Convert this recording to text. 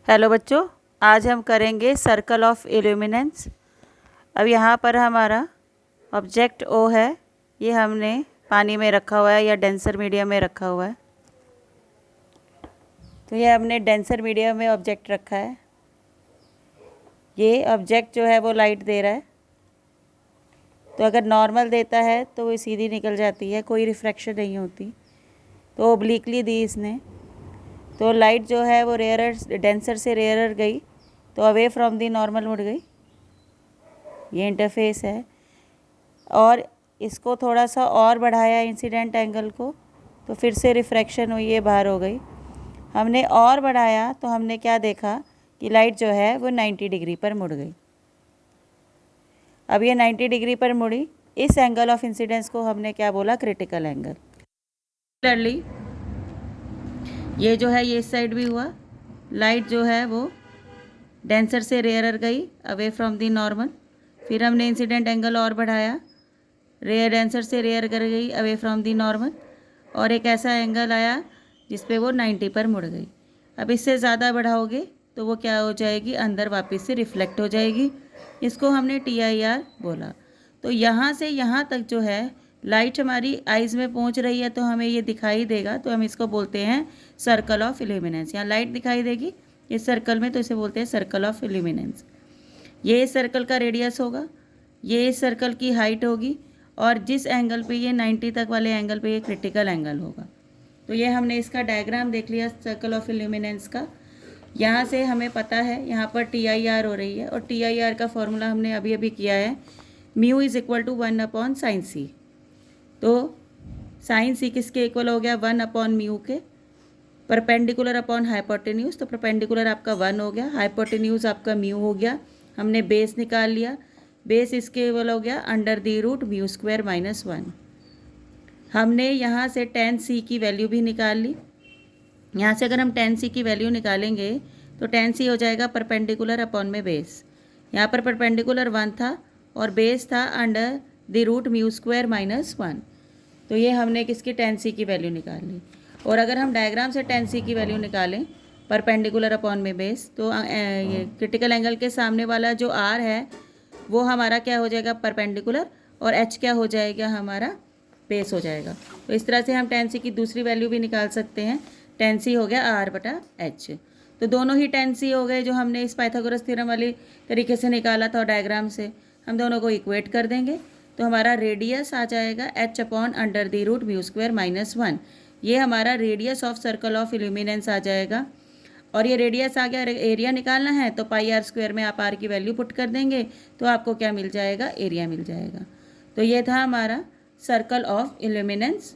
Hello बच्चों, आज हम करेंगे सर्कल ऑफ इल्यूमिनेंस। अब यहाँ पर हमारा ऑब्जेक्ट ओ है, ये हमने पानी में रखा हुआ है या डेंसर मीडियम में रखा हुआ है। तो ये हमने डेंसर मीडियम में ऑब्जेक्ट रखा है। ये ऑब्जेक्ट जो है वो लाइट दे रहा है, तो अगर नॉर्मल देता है तो वो सीधी निकल जाती है, कोई रिफ्रैक्शन नहीं होती। तो ओब्लिकली दी इसने, तो लाइट जो है वो रेयरर डेंसर से रेयरर गई, तो अवे फ्रॉम दी नॉर्मल मुड़ गई। ये इंटरफेस है। और इसको थोड़ा सा और बढ़ाया इंसिडेंट एंगल को, तो फिर से रिफ्रैक्शन हुई, ये बाहर हो गई। हमने और बढ़ाया तो हमने क्या देखा कि लाइट जो है वो 90 डिग्री पर मुड़ गई। अब ये 90 डिग्री पर मुड़ी, इस एंगल ऑफ इंसिडेंस को हमने क्या बोला? Critical angle. सिमिलरली ये जो है ये इस साइड भी हुआ, लाइट जो है वो डेंसर से रेयरर गई, अवे फ्रॉम दी नॉर्मल। फिर हमने इंसिडेंट एंगल और बढ़ाया, रेयर डेंसर से रेयर कर गई, अवे फ्रॉम दी नॉर्मल, और एक ऐसा एंगल आया जिस पे वो 90 पर मुड़ गई। अब इससे ज़्यादा बढ़ाओगे तो वो क्या हो जाएगी? अंदर वापस से रिफ्लेक्ट हो जाएगी। इसको हमने TIR बोला। तो यहाँ से यहाँ तक जो है लाइट हमारी आइज़ में पहुँच रही है, तो हमें ये दिखाई देगा, तो हम इसको बोलते हैं सर्कल ऑफ इल्यूमिनेंस। यहाँ लाइट दिखाई देगी इस सर्कल में, तो इसे बोलते हैं सर्कल ऑफ इल्यूमिनेंस। ये इस सर्कल का रेडियस होगा, ये इस सर्कल की हाइट होगी, और जिस एंगल पे ये 90 तक वाले एंगल पे ये क्रिटिकल एंगल होगा। तो ये हमने इसका डायग्राम देख लिया सर्कल ऑफ इल्यूमिनेंस का। यहाँ से हमें पता है यहाँ पर TIR हो रही है, और TIR का फॉर्मूला हमने अभी अभी किया है, mu is equal to 1/sin c। तो sin c किसके इक्वल हो गया? 1/म्यू के, परपेंडिकुलर अपॉन हाइपोटेन्यूज। तो परपेंडिकुलर आपका 1 हो गया, हाइपोटेन्यूज आपका म्यू हो गया। हमने बेस निकाल लिया, बेस इसके इक्वल हो गया √μ² - 1। हमने यहाँ से tan c की वैल्यू भी निकाल ली। यहाँ से अगर हम tan c की वैल्यू निकालेंगे तो tan c हो जाएगा परपेंडिकुलर अपॉन में बेस। यहाँ पर परपेंडिकुलर 1 था और बेस था √μ² - 1। तो ये हमने किसकी tan c की वैल्यू निकाल ली। और अगर हम डायग्राम से tan c की वैल्यू निकालें परपेंडिकुलर अपॉन में बेस, तो ये क्रिटिकल एंगल के सामने वाला जो R है वो हमारा क्या हो जाएगा? परपेंडिकुलर, और H क्या हो जाएगा? हमारा बेस हो जाएगा। तो इस तरह से हम tan c की दूसरी वैल्यू भी निकाल सकते हैं। tan c हो गया R/H। तो दोनों ही tan c हो गए जो हमने इस पाइथागोरस थ्योरम वाली तरीके से निकाला था, और डायग्राम से हम दोनों को इक्वेट कर देंगे, तो हमारा रेडियस आ जाएगा H/√μ² - 1। ये हमारा radius of circle of illuminance आ जाएगा। और ये रेडियस आ गया, एरिया निकालना है तो πr² में आप R की वैल्यू पुट कर देंगे, तो आपको क्या मिल जाएगा? एरिया मिल जाएगा। तो ये था हमारा सर्कल ऑफ इल्यूमिनेंस।